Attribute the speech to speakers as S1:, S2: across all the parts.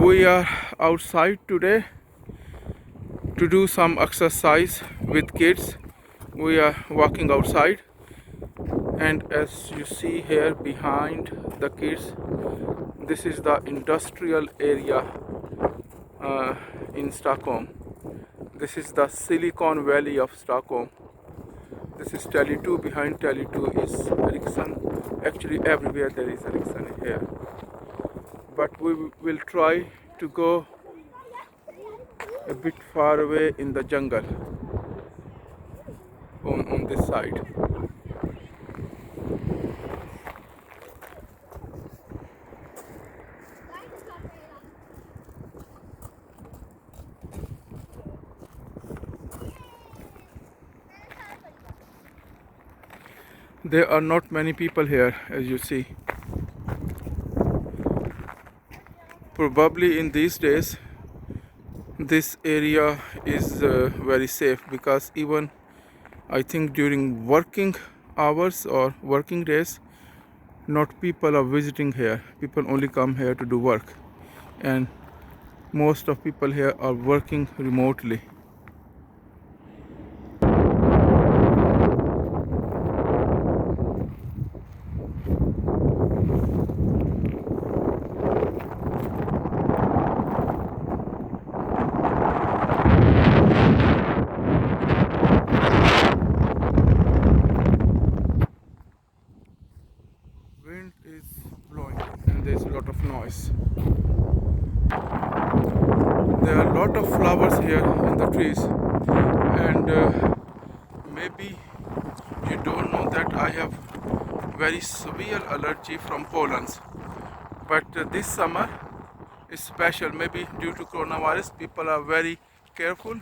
S1: We are outside today to do some exercise with kids. We are walking outside, and as you see here behind the kids, this is the industrial area in Stockholm. This is the Silicon Valley of Stockholm. This is Tele2. Behind Tele2 is Ericsson. Actually, everywhere there is Ericsson here. But we will try to go a bit far away in the jungle on this side. There are not many people here, as you see. Probably in these days this area is very safe, because even I think during working hours or working days, not people are visiting here. People only come here to do work, and most of people here are working remotely. Wind is blowing and there's a lot of noise. There are a lot of flowers here in the trees, and maybe you don't know that I have very severe allergy from pollens. But this summer is special. Maybe due to coronavirus, people are very careful.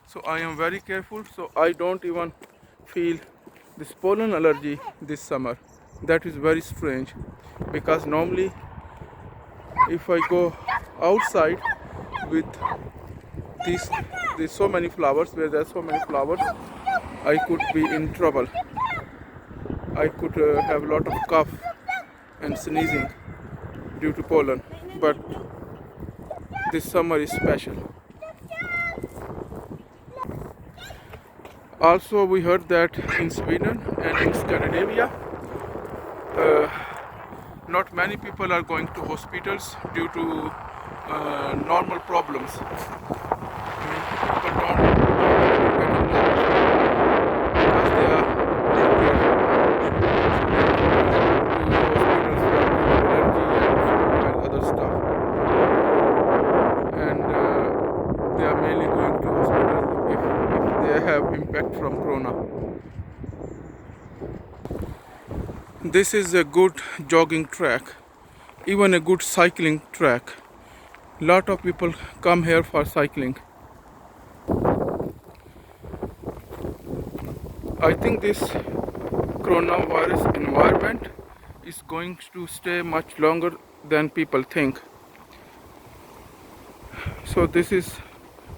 S1: So I am very careful. So I don't even feel this pollen allergy this summer. That is very strange, because normally if I go outside with these so many flowers, where there are so many flowers, I could be in trouble. I could have a lot of cough and sneezing due to pollen. But this summer is special. Also, we heard that in Sweden and in Scandinavia, not many people are going to hospitals due to normal problems. I mean, people don't get because they are and other stuff, and they are mainly going to hospital if they have impact from corona. This is a good jogging track, even a good cycling track. Lot of people come here for cycling. I think this coronavirus environment is going to stay much longer than people think. So this is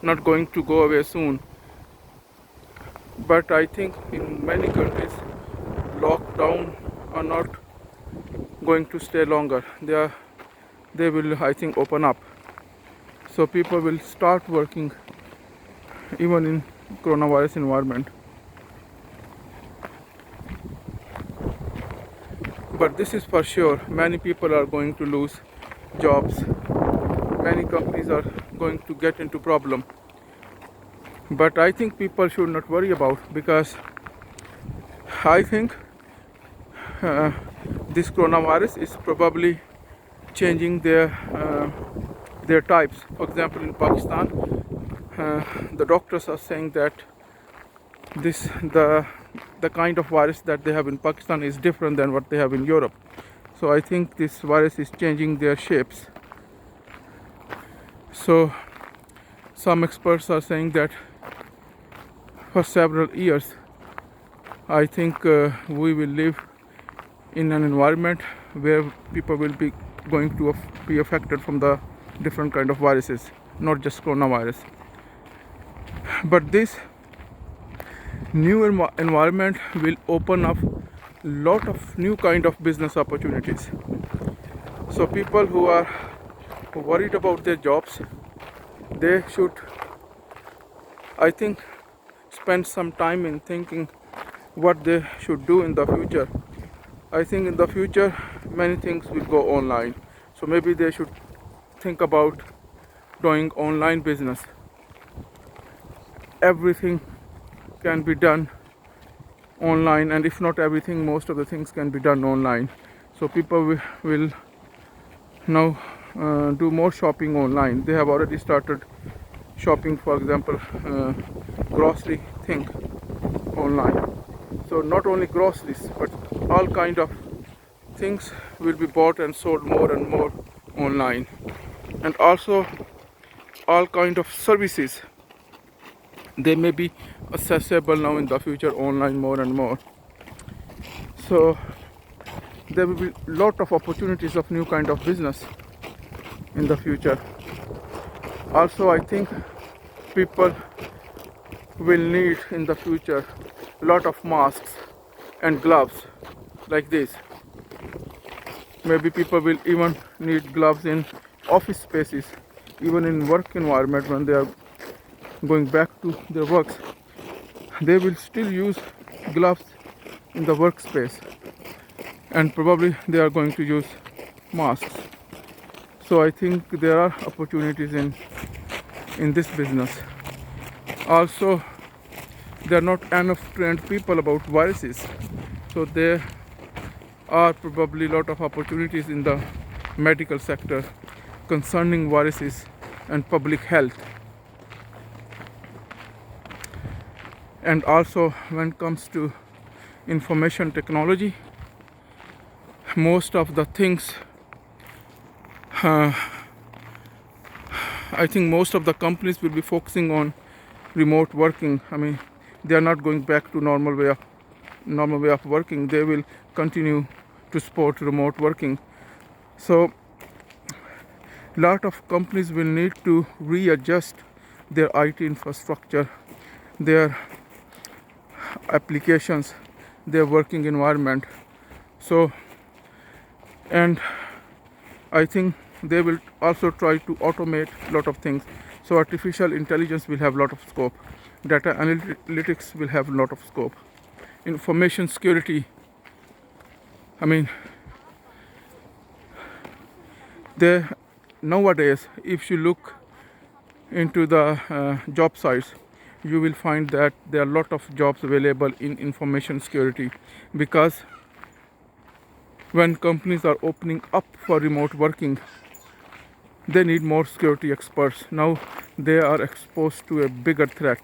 S1: not going to go away soon. But I think in many countries, lockdown are not going to stay longer. They will, I think, open up. So people will start working even in coronavirus environment. But this is for sure, many people are going to lose jobs. Many companies are going to get into problem. But I think people should not worry about, because I think this coronavirus is probably changing their types. For example, in Pakistan, the doctors are saying that the kind of virus that they have in Pakistan is different than what they have in Europe. So I think this virus is changing their shapes. So some experts are saying that for several years, I think we will live in an environment where people will be going to be affected from the different kind of viruses, not just coronavirus. But this new environment will open up lot of new kind of business opportunities. So people who are worried about their jobs, they should, I think, spend some time in thinking what they should do in the future. I think in the future many things will go online, so maybe they should think about doing online business. Everything can be done online, and if not everything, most of the things can be done online. So people will now do more shopping online. They have already started shopping, for example, grocery thing online. So not only groceries, but all kind of things will be bought and sold more and more online. And also all kind of services, they may be accessible now in the future online more and more. So there will be lot of opportunities of new kind of business in the future. Also, I think people will need in the future lot of masks and gloves like this. Maybe people will even need gloves in office spaces, even in work environment. When they are going back to their works, they will still use gloves in the workspace, and probably they are going to use masks. So I think there are opportunities in this business. Also, there are not enough trained people about viruses, so there are probably a lot of opportunities in the medical sector concerning viruses and public health. And also when it comes to information technology, most of the things, I think most of the companies will be focusing on remote working. I mean, they are not going back to normal way of working. They will continue to support remote working. So lot of companies will need to readjust their IT infrastructure, their applications, their working environment. So, and I think they will also try to automate a lot of things. So artificial intelligence will have a lot of scope. Data analytics will have a lot of scope. Information security, I mean, nowadays, if you look into the job sites, you will find that there are a lot of jobs available in information security, because when companies are opening up for remote working, they need more security experts. Now they are exposed to a bigger threat.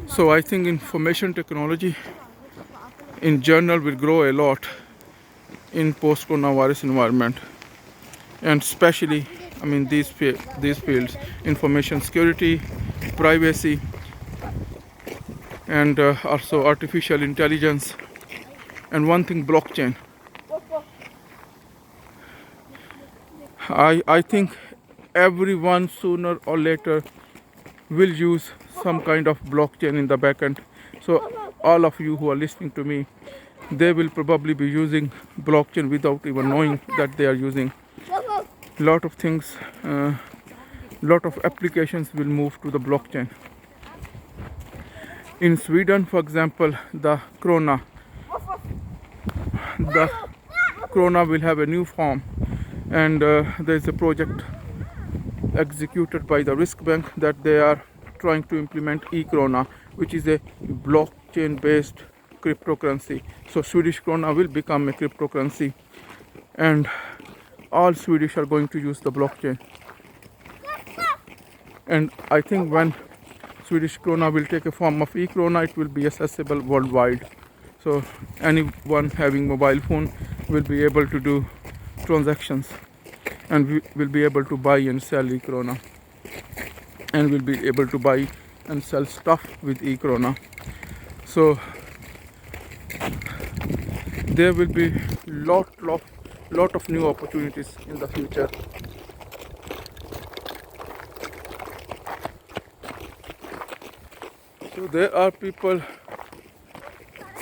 S1: So I think information technology in general will grow a lot in post-coronavirus environment, and especially, I mean, these fields: information security, privacy, and also artificial intelligence, and one thing, blockchain. I think everyone sooner or later will use some kind of blockchain in the backend. So all of you who are listening to me, they will probably be using blockchain without even knowing that they are using. Lot of things, lot of applications will move to the blockchain. In Sweden, for example, the corona will have a new form, and there is a project executed by the Risk Bank that they are trying to implement e-krona, which is a blockchain based cryptocurrency. So Swedish krona will become a cryptocurrency, and all Swedish are going to use the blockchain. And I think when Swedish krona will take a form of e-krona, it will be accessible worldwide. So anyone having mobile phone will be able to do transactions, and we will be able to buy and sell e-krona, and will be able to buy and sell stuff with e-krona. So there will be lot of new opportunities in the future. So there are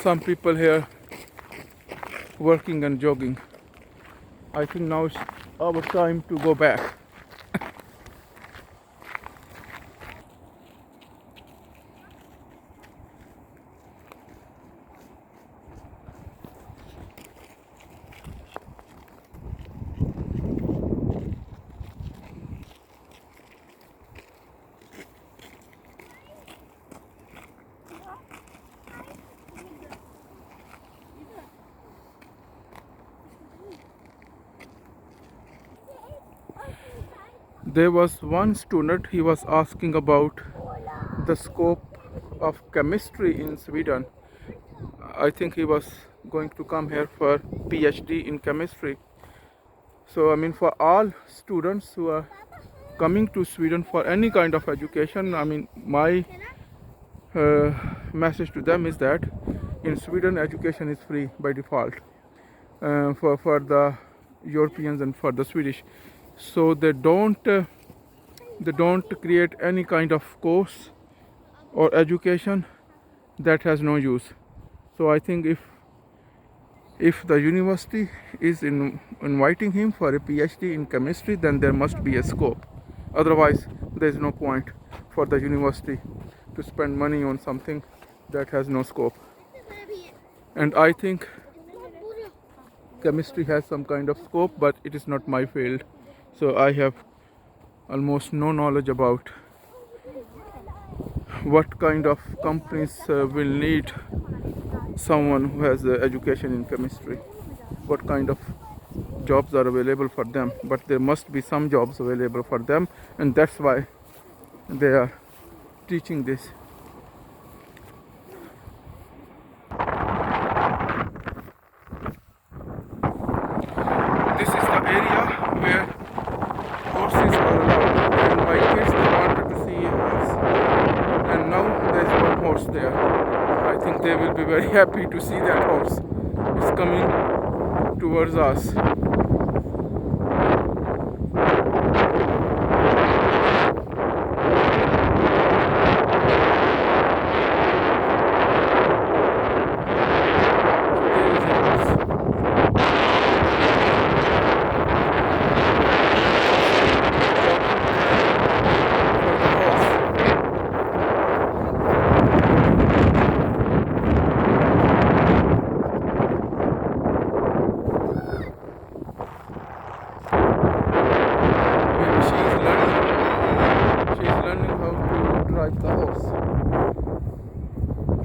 S1: some people here working and jogging. I think now it's our time to go back. There was one student, he was asking about the scope of chemistry in Sweden. I think he was going to come here for PhD in chemistry. So I mean, for all students who are coming to Sweden for any kind of education, I mean, my message to them is that in Sweden education is free by default for the Europeans and for the Swedish. So they don't create any kind of course or education that has no use. So I think if the university is inviting him for a PhD in chemistry, then there must be a scope. Otherwise, there is no point for the university to spend money on something that has no scope. And I think chemistry has some kind of scope, but it is not my field. So I have almost no knowledge about what kind of companies will need someone who has education in chemistry, what kind of jobs are available for them. But there must be some jobs available for them, and that's why they are teaching this. This is the area where horses are allowed, and my kids, they wanted to see a horse, and now there's one horse there. I think they will be very happy to see that horse. It's coming towards us.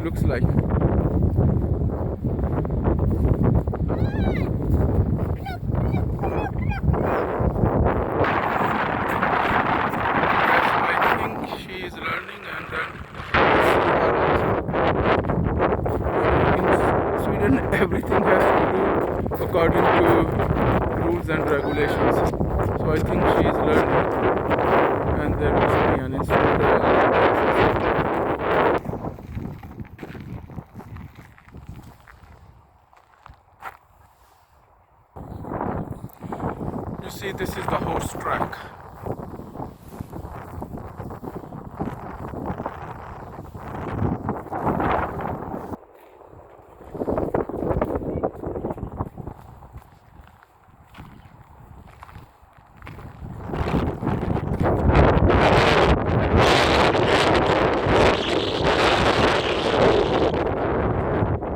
S1: Looks like. Yes, I think she is learning, and then in Sweden everything has to do according to rules and regulations. So I think she is learning, and there must be an instructor. You see, this is the horse track.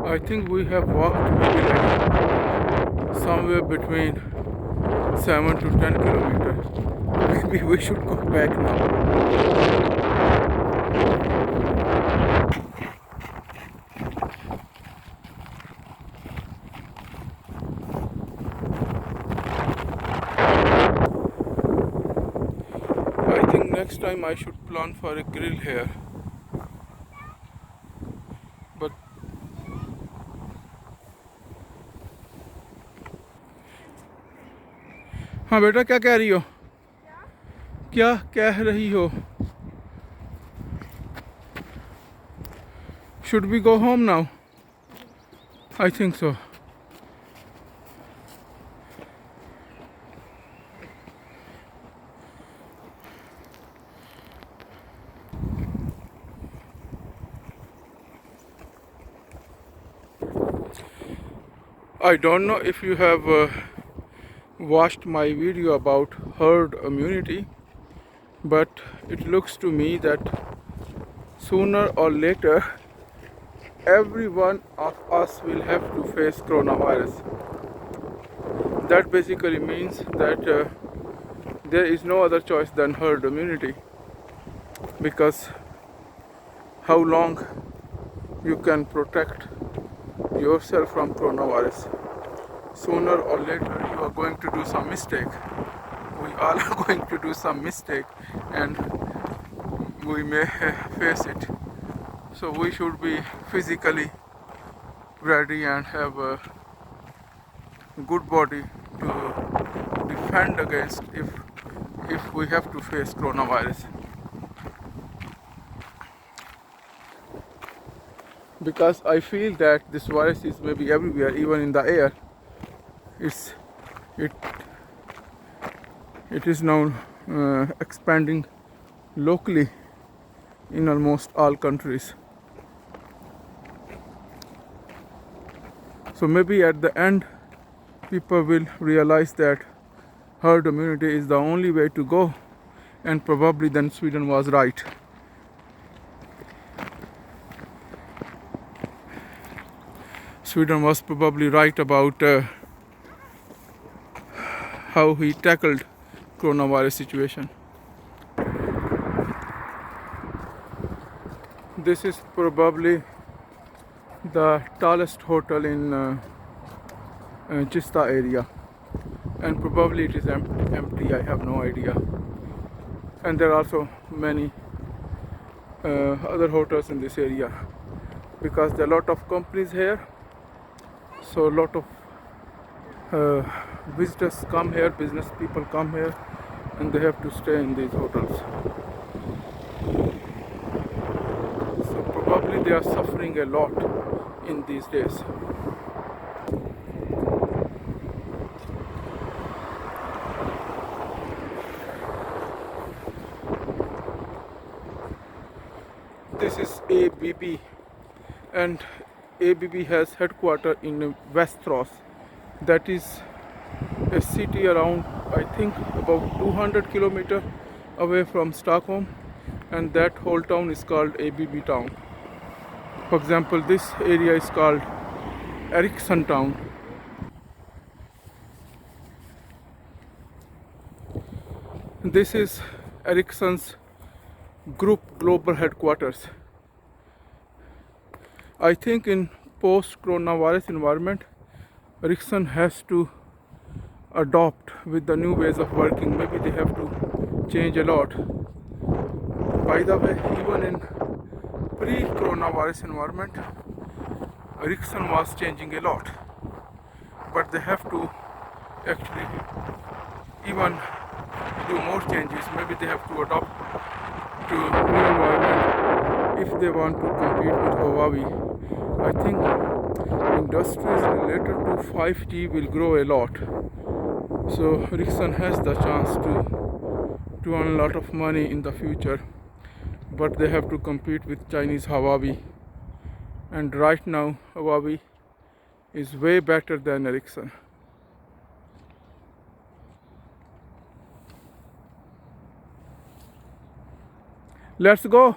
S1: I think we have walked maybe like somewhere between 7 to 10 kilometers. Maybe we should go back now. I think next time I should plan for a grill here. But हाँ बेटा, क्या कह रही हो? क्या कह रही हो? Should we go home now? I think so. I don't know if you have watched my video about herd immunity, but it looks to me that sooner or later every one of us will have to face coronavirus. That basically means that there is no other choice than herd immunity, because how long you can protect yourself from coronavirus? Sooner or later you are going to do some mistake. We all are going to do some mistake, and we may face it. So we should be physically ready and have a good body to defend against if we have to face coronavirus. Because I feel that this virus is maybe everywhere, even in the air. It is now expanding locally in almost all countries. So maybe at the end people will realize that herd immunity is the only way to go, and probably then Sweden was right. Sweden was probably right about how he tackled coronavirus situation. This is probably the tallest hotel in Kista area, and probably it is empty. I have no idea. And there are also many other hotels in this area, because there are a lot of companies here. So a lot of visitors come here, business people come here, and they have to stay in these hotels. So probably they are suffering a lot in these days. This is ABB, and ABB has headquarters in Västerås. That is a city around, I think, about 200 kilometers away from Stockholm, and that whole town is called ABB town. For example, this area is called Ericsson town. This is Ericsson's group global headquarters. I think in post-coronavirus environment, Ericsson has to adopt with the new ways of working. Maybe they have to change a lot. By the way, even in pre-coronavirus environment, Ericsson was changing a lot, but they have to actually even do more changes. Maybe they have to adopt to new environment if they want to compete with Huawei. I think industries related to 5G will grow a lot. So Ericsson has the chance to earn a lot of money in the future, but they have to compete with Chinese Huawei. And right now Huawei is way better than Ericsson. Let's go.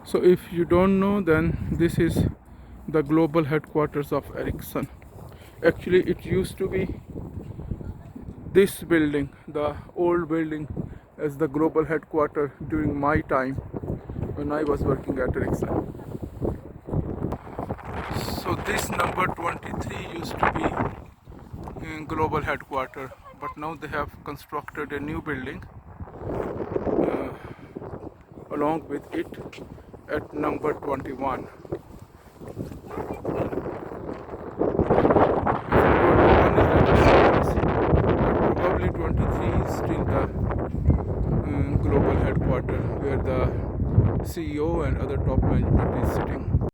S1: So if you don't know, then this is the global headquarters of Ericsson. Actually, it used to be this building, the old building, as the global headquarters during my time when I was working at Ericsson. So this number 23 used to be in global headquarters, but now they have constructed a new building along with it at number 21. Probably 23 is still the global headquarters where the CEO and other top management is sitting.